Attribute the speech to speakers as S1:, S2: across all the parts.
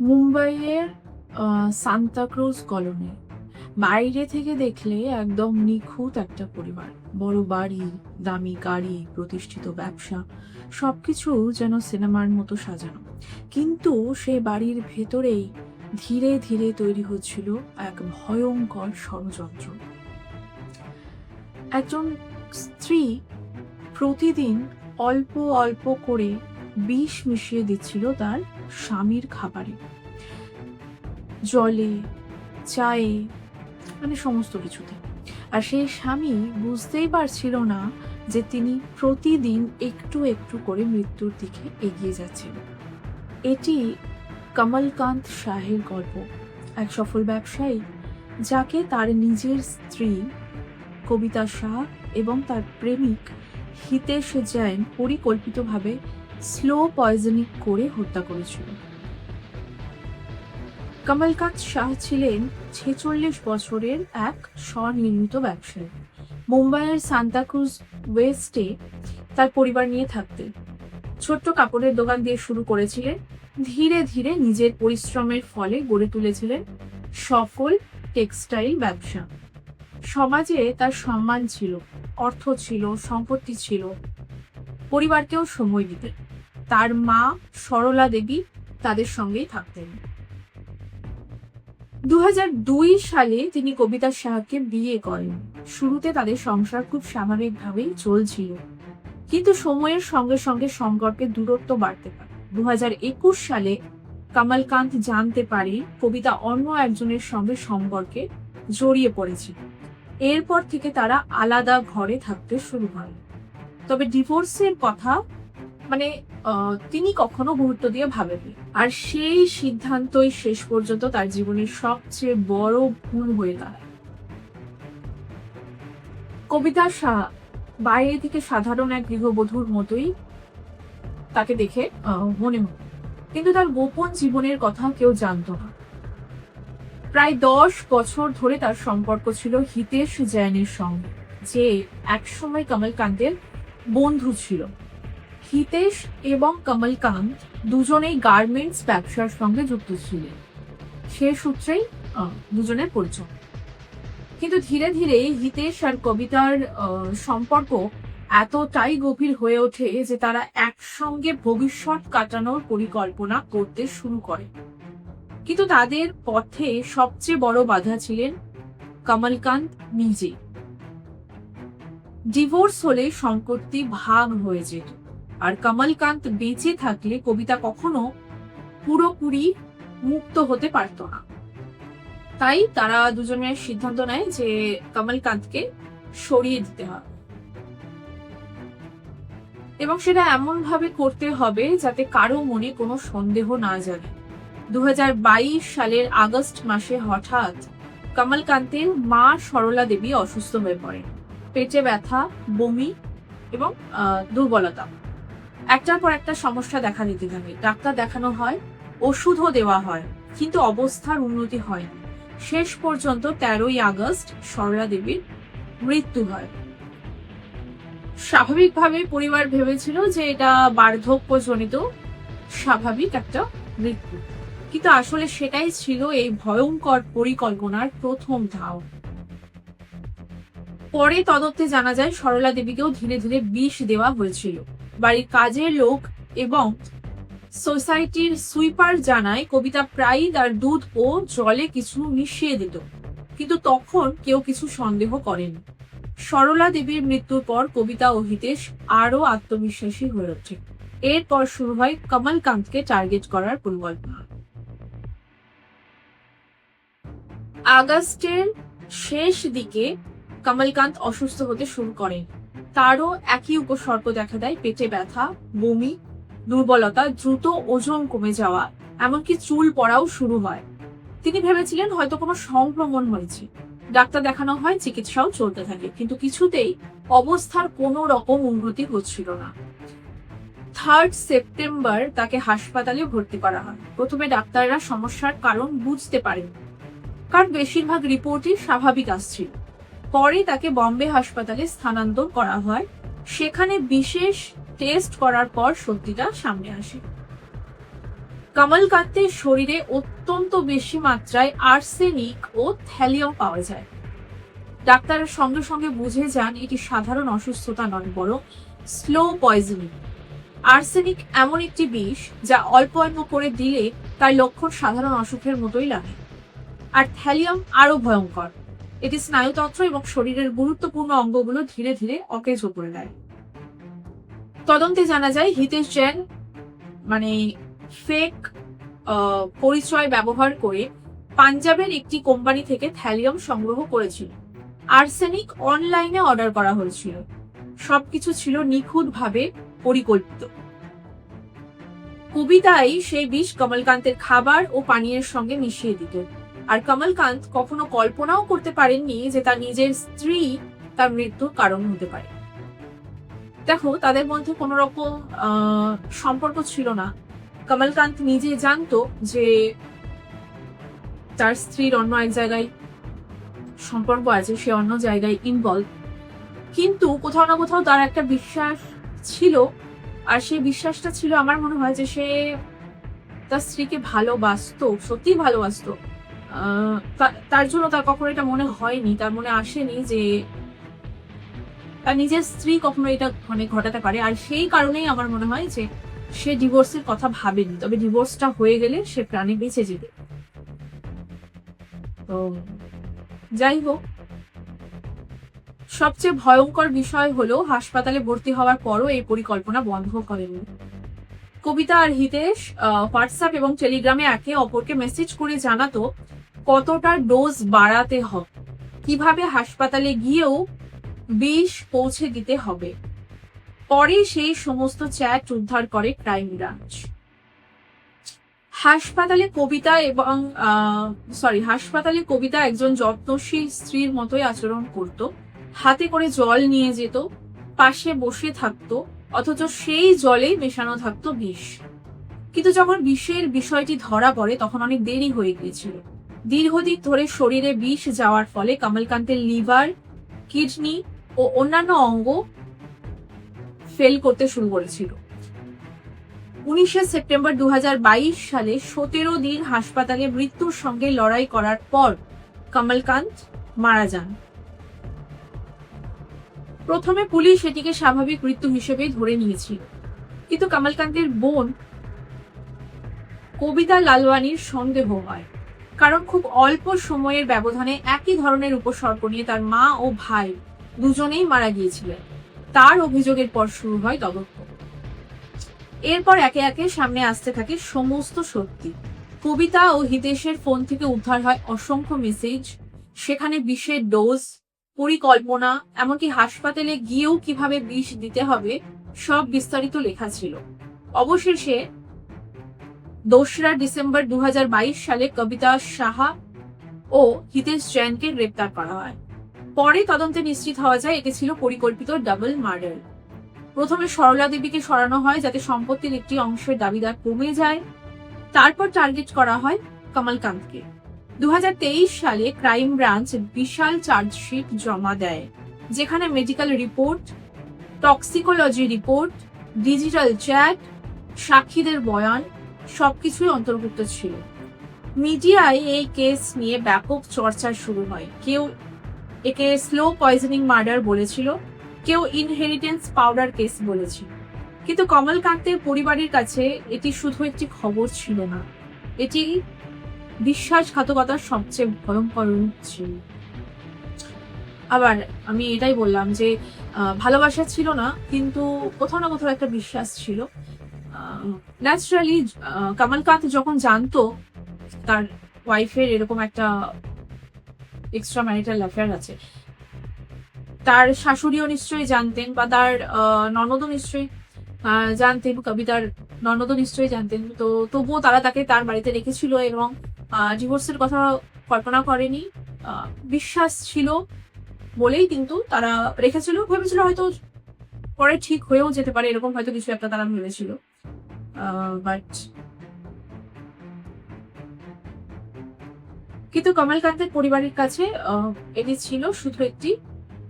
S1: মুম্বাইয়ের সান্তাক্রুজ কলোনি। বাইরে থেকে দেখলে একদম নিখুঁত একটা পরিবার। বড় বাড়ি, দামি গাড়ি, প্রতিষ্ঠিত ব্যবসা, সবকিছু যেন সিনেমার মতো সাজানো। কিন্তু সে বাড়ির ভেতরেই ধীরে ধীরে তৈরি হচ্ছিল এক ভয়ঙ্কর ষড়যন্ত্র। একজন স্ত্রী প্রতিদিন অল্প অল্প করে বিষ মিশিয়ে দিচ্ছিল তার স্বামীর খাবারে, জলে, চায়ে, মানে সমস্ত কিছুতে। আর সেই স্বামী বুঝতেই পারছিল না যে তিনি প্রতিদিন একটু একটু করে মৃত্যুর দিকে এগিয়ে যাচ্ছেন। এটি কমলকান্ত শাহের গল্প। এক সফল ব্যবসায়ী যাকে তার নিজের স্ত্রী কবিতা শাহ এবং তার প্রেমিক হিতেশ জৈন পরিকল্পিতভাবে স্লো পয়জনিং করে হত্যা করেছিল। কমলকান্ত শাহ ছিলেন 46 বছরের এক স্বনির্মিত ব্যবসায়ী। মুম্বাইয়ের সান্তাক্রুজ ওয়েস্টে তার পরিবার নিয়ে থাকতেন। ছোট্ট কাপড়ের দোকান দিয়ে শুরু করেছিলেন, ধীরে ধীরে নিজের পরিশ্রমের ফলে গড়ে তুলেছিলেন সফল টেক্সটাইল ব্যবসা। সমাজে তার সম্মান ছিল, অর্থ ছিল, সম্পত্তি ছিল, পরিবারকেও সময় দিতেন। তার মা সরলা দেবী তাদের সঙ্গেই থাকতেন। 2002 সালে তিনি কবিতা শাহকে বিয়ে করেন। শুরুতে তাদের সংসার খুব স্বাভাবিকভাবেই চলছিল, কিন্তু সময়ের সঙ্গে সঙ্গে সম্পর্কের দূরত্ব বাড়তে পারে। 2021 সালে কমলকান্ত জানতে পারে কবিতা অন্য একজনের সঙ্গে সম্পর্কে জড়িয়ে পড়েছিল। এরপর থেকে তারা আলাদা ঘরে থাকতে শুরু হয়। তবে ডিভোর্সের কথা তিনি কখনো গুরুত্ব দিয়ে ভাবেননি। আর সেই সিদ্ধান্তই শেষ পর্যন্ত তার জীবনের সবচেয়ে বড় ভুল হয়ে দাঁড়ায়। কবিতা শাহ বাইরে থেকে সাধারণ এক গৃহবধূর মতোই তাকে দেখে মনে হতো, কিন্তু তার গোপন জীবনের কথা কেউ জানতো না। প্রায় 10 বছর ধরে তার সম্পর্ক ছিল হিতেশ জৈনের সঙ্গে, যে একসময় কমলকান্তের বন্ধু ছিল। হিতেশ এবং কমলকান্ত দুজনেই গার্মেন্টস ব্যবসার সঙ্গে যুক্ত ছিলেন। সে সূত্রেই দুজনের পরিচয়। কিন্তু ধীরে ধীরে হিতেশ আর কবিতার সম্পর্ক এতটাই গভীর হয়ে ওঠে যে তারা একসঙ্গে ভবিষ্যৎ কাটানোর পরিকল্পনা করতে শুরু করে। কিন্তু তাদের পথে সবচেয়ে বড় বাধা ছিলেন কমলকান্ত নিজে। ডিভোর্স হলে সম্পত্তি ভাগ হয়ে যেত, আর কমলকান্ত বেঁচে থাকলে কবিতা কখনো পুরোপুরি মুক্ত হতে পারত না। তাই তারা দুজনের সিদ্ধান্ত নেয় যে কমলকান্তকে সরিয়ে দিতে হবে, এবং সেটা এমন ভাবে করতে হবে যাতে কারো মনে কোনো সন্দেহ না জাগে। 2022 সালের আগস্ট মাসে হঠাৎ কমলকান্তের মা সরলা দেবী অসুস্থ হয়ে পড়েন। পেটে ব্যথা, বমি এবং দুর্বলতা, একটার পর একটা সমস্যা দেখা দিতে থাকে। ডাক্তার দেখানো হয়, ওষুধও দেওয়া হয়, কিন্তু অবস্থার উন্নতি হয়নি। শেষ পর্যন্ত 13ই আগস্ট সরলা দেবীর মৃত্যু হয়। স্বাভাবিকভাবে পরিবার ভেবেছিল যে এটা বার্ধক্যজনিত স্বাভাবিক একটা মৃত্যু, কিন্তু আসলে সেটাই ছিল এই ভয়ঙ্কর পরিকল্পনার প্রথম ধাপ। পরে তদন্তে জানা যায় সরলা দেবীকেও ধীরে ধীরে বিষ দেওয়া হয়েছিল। বাড়ির কাজের লোক এবং সোসাইটির সুইপার জানায় কবিতা প্রায়ই তার দুধ ও জলে কিছু মিশিয়ে দিত, কিন্তু তখন কেউ কিছু সন্দেহ করেনি। সরলা দেবীর মৃত্যুর পর কবিতা ও হিতেশ আরো আত্মবিশ্বাসী হয়ে ওঠে। এরপর শুরু হয় কমলকান্তকে টার্গেট করার পরিকল্পনা। আগস্টের শেষ দিকে কমলকান্ত অসুস্থ হতে শুরু করেন। তারও একই উপসর্গ দেখা দেয়, পেটে ব্যথা, বমি, দুর্বলতা, দ্রুত ওজন কমে যাওয়া, এমনকি চুল পড়াও শুরু হয়। তিনি ভেবেছিলেন হয়তো কোনো সংক্রমণ হয়েছে। ডাক্তার দেখানো হয়, চিকিৎসাও চলতে থাকে, কিন্তু কিছুতেই অবস্থার কোনো রকম উন্নতি হচ্ছিল না। 3 সেপ্টেম্বর তাকে হাসপাতালে ভর্তি করা হয়। প্রথমে ডাক্তাররা সমস্যার কারণ বুঝতে পারেন, কারণ বেশিরভাগ রিপোর্টই স্বাভাবিক আসছিল। পরে তাকে বম্বে হাসপাতালে স্থানান্তর করা হয়। সেখানে বিশেষ টেস্ট করার পর সত্যিটা সামনে আসে। কমলকান্তের শরীরে অত্যন্ত বেশি মাত্রায় আর্সেনিক ও থ্যালিয়াম পাওয়া যায়। ডাক্তারের সঙ্গে সঙ্গে বুঝে যান এটি সাধারণ অসুস্থতা নয়, বরং স্লো পয়জনিং। আর্সেনিক এমন একটি বিষ যা অল্প অল্প করে দিলে তার লক্ষণ সাধারণ অসুখের মতোই লাগে। আর থ্যালিয়াম আরো ভয়ঙ্কর, এটি স্নায়ুতন্ত্র এবং শরীরের গুরুত্বপূর্ণ অঙ্গগুলো ধীরে ধীরে অকেজ করে দেয়। তদন্তে জানা যায় হিতেশ জৈন ফেক পরিচয় ব্যবহার করে পাঞ্জাবের একটি কোম্পানি থেকে থ্যালিয়াম সংগ্রহ করেছিল। আর্সেনিক অনলাইনে অর্ডার করা হয়েছিল। সবকিছু ছিল নিখুঁতভাবে পরিকল্পিত। কবিতাই সেই বিষ কমলকান্তের খাবার ও পানীয়ের সঙ্গে মিশিয়ে দিত। আর কমলকান্ত কখনো কল্পনাও করতে পারেননি যে তার নিজের স্ত্রী তার মৃত্যুর কারণ হতে পারে। দেখো, তাদের মধ্যে কোনো রকম সম্পর্ক ছিল না। কমলকান্ত নিজে জানতো যে তার স্ত্রীর অন্য এক জায়গায় সম্পর্ক আছে, সে অন্য জায়গায় ইনভলভ, কিন্তু কোথাও না কোথাও তার একটা বিশ্বাস ছিল। আর সেই বিশ্বাসটা ছিল, আমার মনে হয় যে সে তার স্ত্রীকে ভালোবাসতো, সত্যি ভালোবাসতো। তার জন্য তার কখনো এটা মনে হয়নি, তার মনে আসেনি যে তার নিজের স্ত্রী কখনো এটা ঘটাতে পারে। আর সেই কারণেই আমার মনে হয় যে সে ডিভোর্সের কথা ভাবেনি, তবে ডিভোর্সটা হয়ে গেলে সে প্রাণে বেঁচে যেতে। তো যাই হোক, সবচেয়ে ভয়ঙ্কর বিষয় হলো হাসপাতালে ভর্তি হওয়ার পরও এই পরিকল্পনা বন্ধ করেনি। কবিতা আর হিতেশ হোয়াটসঅ্যাপ এবং টেলিগ্রামে একে অপরকে মেসেজ করে জানাতো কতটা ডোজ বাড়াতে হবে, কিভাবে হাসপাতালে গিয়েও বিষ পৌঁছে দিতে হবে। পরে সেই সমস্ত চ্যাট উদ্ধার করে ক্রাইম ব্রাঞ্চ। হাসপাতালে কবিতা একজন যত্নশীল স্ত্রীর মতোই আচরণ করত। হাতে করে জল নিয়ে যেত, পাশে বসে থাকতো, অথচ সেই জলেই মেশানো থাকতো বিষ। কিন্তু যখন বিষের বিষয়টি ধরা পড়ে তখন অনেক দেরি হয়ে গিয়েছিল। দীর্ঘদিন ধরে শরীরে বিষ যাওয়ার ফলে কমলকান্তের লিভার, কিডনি ও অন্যান্য অঙ্গ ফেল করতে শুরু করেছিল। 19 সেপ্টেম্বর 2022 সালে 17 দিন হাসপাতালে মৃত্যুর সঙ্গে লড়াই করার পর কমলকান্ত মারা যান। প্রথমে পুলিশ এটিকে স্বাভাবিক মৃত্যু হিসেবেই ধরে নিয়েছিল, কিন্তু কমলকান্তের বোন কবিতা লালওয়ানির সন্দেহ হয়, কারণ খুব অল্প সময়ের ব্যবধানে একই ধরনের উপসর্গ নিয়ে তার মা ও ভাই দুজনেই মারা গিয়েছিলেন। তার অভিযোগের পর শুরু হয় তদন্ত। এরপর একে একে সামনে আসতে থাকে সমস্ত সত্যি। কবিতা ও হিতেশের ফোন থেকে উদ্ধার হয় অসংখ্য মেসেজ, সেখানে বিষের ডোজ, পরিকল্পনা, এমনকি হাসপাতালে গিয়েও কিভাবে বিষ দিতে হবে সব বিস্তারিত লেখা ছিল। অবশেষে 2রা ডিসেম্বর 2022 সালে কবিতা সাহা ও হিতেশ জৈনকে গ্রেপ্তার করা হয়। পরে তদন্তে নিশ্চিত হওয়া যায় এটি ছিল পরিকল্পিত ডাবল মার্ডার। প্রথমে সরলা দেবীকে সরানো হয় যাতে সম্পত্তির একটি অংশের দাবিদার কমে যায়। তারপর টার্গেট করা হয় কমলকান্তকে। 2023 সালে ক্রাইম ব্রাঞ্চ বিশাল চার্জশিট জমা দেয়, যেখানে medical report, toxicology report, digital chat, সাক্ষীদের বয়ান সবকিছুই অন্তর্ভুক্ত ছিল। মিডিয়ায় এই কেস নিয়ে ব্যাপক চর্চা শুরু হয়। কেউ একে স্লো পয়জনিং মার্ডার বলেছিল, কেউ ইনহেরিটেন্স পাউডার কেস বলেছিল। কিন্তু কমলকান্তের পরিবারের কাছে এটি শুধু একটি খবর ছিল না, এটি বিশ্বাসঘাতকতার সবচেয়ে ভয়ঙ্কর রূপ ছিল। আবার আমি এটাই বললাম যে ভালোবাসা ছিল না, কিন্তু কোথাও না কোথাও একটা বিশ্বাস ছিল। ন্যাচারালি কমলকান্ত যখন জানতো তার ওয়াইফের এরকম একটা এক্সট্রা ম্যারিটাল অ্যাফেয়ার আছে, তার শাশুড়িও নিশ্চয়ই জানতেন, বা তার ননদও নিশ্চয়ই জানতেন, কবিতার ননদও নিশ্চয়ই জানতেন। তো তবুও তারা তাকে তার বাড়িতে রেখেছিল এবং ডিভোর্সের কথা কল্পনা করেনি। বিশ্বাস ছিল বলেই কিন্তু তারা রেখেছিল, ভেবেছিল হয়তো পরে ঠিক হয়েও যেতে পারে, এরকম হয়তো কিছু একটা তারা ভেবেছিল। বাট কিন্তু কমলকান্তের পরিবারের কাছে এটি ছিল শুধু একটি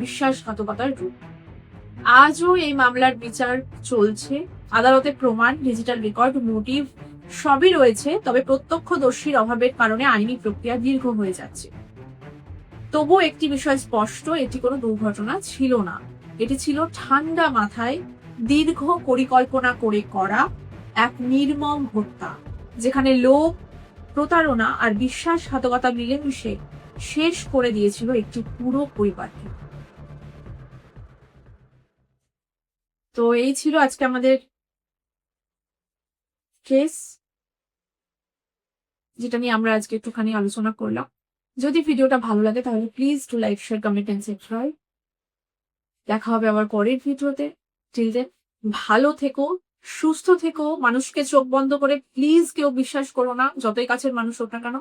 S1: বিশ্বাসঘাতকতার রূপ। আজও এই মামলার বিচার চলছে। আদালতে প্রমাণ, ডিজিটাল রেকর্ড, মোটিভ সবই রয়েছে, তবে প্রত্যক্ষদর্শীর অভাবের কারণে আইনি প্রক্রিয়া দীর্ঘ হয়ে যাচ্ছে। তবুও একটি বিষয় স্পষ্ট, এটি কোনো দুর্ঘটনা ছিল না। এটি ছিল ঠান্ডা মাথায় দীর্ঘ পরিকল্পনা করে করা এক নির্মম হত্যা, যেখানে লোভ, প্রতারণা আর বিশ্বাসঘাতকতা মিলেমিশে শেষ করে দিয়েছিল একটি পুরো পরিবারকে। তো এই ছিল আজকে আমাদের কেস, যেটা নিয়ে আমরা আজকে একটুখানি আলোচনা করলাম। যদি ভিডিওটা ভালো লাগে তাহলে please do like, share, comment and subscribe. দেখা হবে আবার পরের ভিডিওতে। টিল দেন ভালো থেকো, সুস্থ থেকো। মানুষকে চোখ বন্ধ করে প্লিজ কেউ বিশ্বাস করো না, যতই কাছের মানুষ হোক না কেন।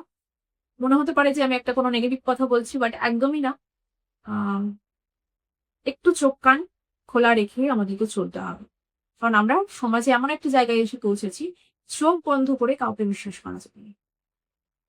S1: মনে হতে পারে যে আমি একটা কোনো নেগেটিভ কথা বলছি, বাট একদমই না। একটু চোখ কান খোলা রেখে আমাদেরকে চলতে হবে, কারণ আমরা সমাজে এমন একটা জায়গায় এসে পৌঁছেছি, চোখ বন্ধ করে কাউকে বিশ্বাস করা যাবে না।